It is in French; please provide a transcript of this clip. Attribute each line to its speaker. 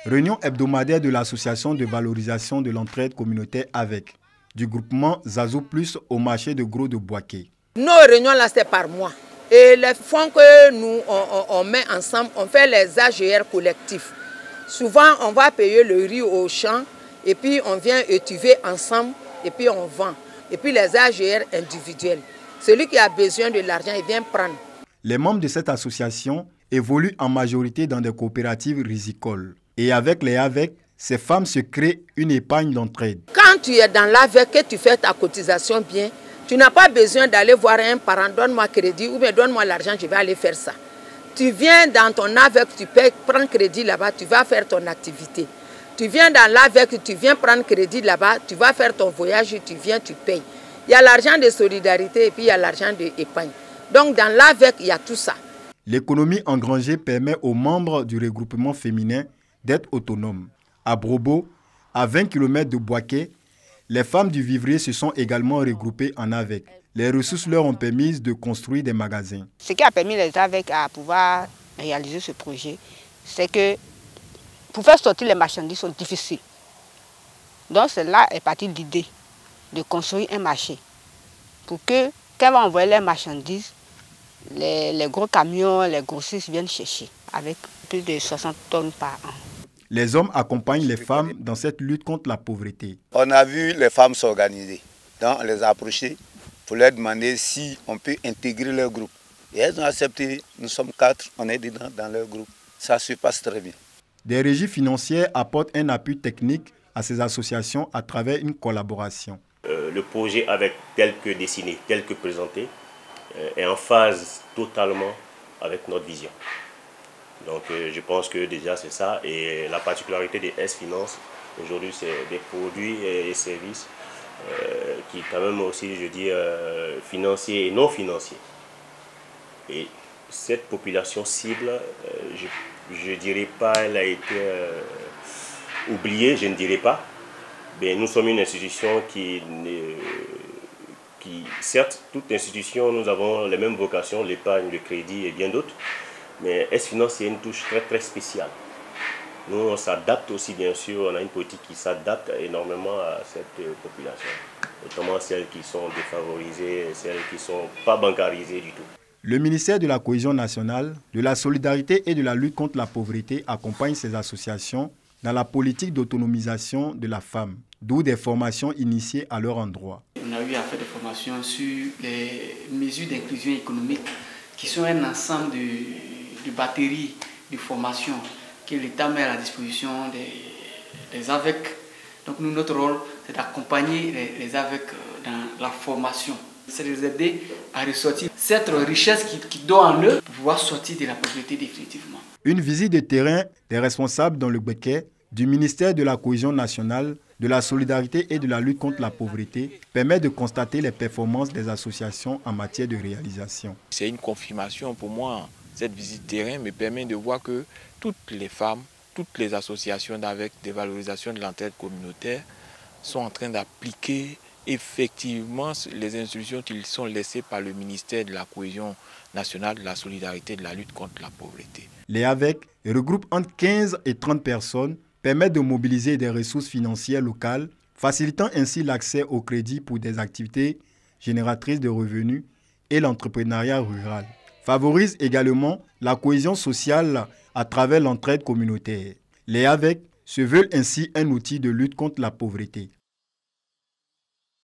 Speaker 1: Réunion hebdomadaire de l'association de valorisation de l'entraide communautaire avec du groupement Zazou Plus au marché de Gros de Boaké.
Speaker 2: Nos réunions là c'est par mois et les fonds que nous on met ensemble, on fait les AGR collectifs. Souvent on va payer le riz au champ et puis on vient étuver ensemble et puis on vend. Et puis les AGR individuels. Celui qui a besoin de l'argent, il vient prendre.
Speaker 1: Les membres de cette association évoluent en majorité dans des coopératives rizicoles. Et avec les AVEC, ces femmes se créent une épargne d'entraide.
Speaker 2: Quand tu es dans l'AVEC et tu fais ta cotisation bien, tu n'as pas besoin d'aller voir un parent, donne-moi crédit ou bien donne-moi l'argent, je vais aller faire ça. Tu viens dans ton AVEC, tu payes, prends crédit là-bas, tu vas faire ton activité. Tu viens dans l'AVEC, tu viens prendre crédit là-bas, tu vas faire ton voyage, tu viens, tu payes. Il y a l'argent de solidarité et puis il y a l'argent d'épargne. Donc dans l'AVEC, il y a tout ça.
Speaker 1: L'économie engrangée permet aux membres du regroupement féminin d'être autonomes. À Brobo, à 20 km de Boaké, les femmes du Vivrier se sont également regroupées en AVEC. Les ressources leur ont permis de construire des magasins.
Speaker 3: Ce qui a permis les AVEC à pouvoir réaliser ce projet, c'est que pour faire sortir les marchandises sont difficiles. Donc c'est là est partie l'idée de construire un marché pour que quand on va envoyer les marchandises, les gros camions, les grossistes viennent chercher avec plus de 60 tonnes par an.
Speaker 1: Les hommes accompagnent les femmes dans cette lutte contre la pauvreté.
Speaker 4: On a vu les femmes s'organiser. Donc on les a approchées pour leur demander si on peut intégrer leur groupe. Et elles ont accepté. Nous sommes 4, on est dedans dans leur groupe. Ça se passe très bien.
Speaker 1: Des régies financières apportent un appui technique à ces associations à travers une collaboration.
Speaker 5: Le projet avec tel que dessiné, tel que présenté, est en phase totalement avec notre vision. Donc je pense que déjà c'est ça. Et la particularité des S-Finance, aujourd'hui c'est des produits et services qui quand même aussi, je dis, financiers et non financiers. Et cette population cible, je ne dirais pas elle a été oubliée, je ne dirais pas. Mais nous sommes une institution qui, certes, toute institution, nous avons les mêmes vocations, l'épargne, le crédit et bien d'autres. Mais S-Finance, c'est une touche très très spéciale. Nous, on s'adapte aussi, bien sûr, on a une politique qui s'adapte énormément à cette population. Notamment celles qui sont défavorisées, celles qui ne sont pas bancarisées du tout.
Speaker 1: Le ministère de la Cohésion nationale, de la solidarité et de la lutte contre la pauvreté accompagne ces associations dans la politique d'autonomisation de la femme, d'où des formations initiées à leur endroit.
Speaker 6: On a eu à faire des formations sur les mesures d'inclusion économique qui sont un ensemble de batteries de formations que l'État met à la disposition des AVEC. Donc nous, notre rôle, c'est d'accompagner les AVEC dans la formation. C'est de les aider à ressortir cette richesse qui doit en eux pour pouvoir sortir de la pauvreté définitivement.
Speaker 1: Une visite de terrain des responsables dans le Béquet du ministère de la Cohésion nationale, de la solidarité et de la lutte contre la pauvreté permet de constater les performances des associations en matière de réalisation.
Speaker 7: C'est une confirmation pour moi. Cette visite terrain me permet de voir que toutes les femmes, toutes les associations avec des valorisations de l'entraide communautaire sont en train d'appliquer effectivement les instructions qui sont laissées par le ministère de la Cohésion nationale, de la solidarité et de la lutte contre la pauvreté.
Speaker 1: Les AVEC regroupent entre 15 et 30 personnes, permettent de mobiliser des ressources financières locales, facilitant ainsi l'accès au crédit pour des activités génératrices de revenus et l'entrepreneuriat rural. Favorisent également la cohésion sociale à travers l'entraide communautaire. Les AVEC se veulent ainsi un outil de lutte contre la pauvreté.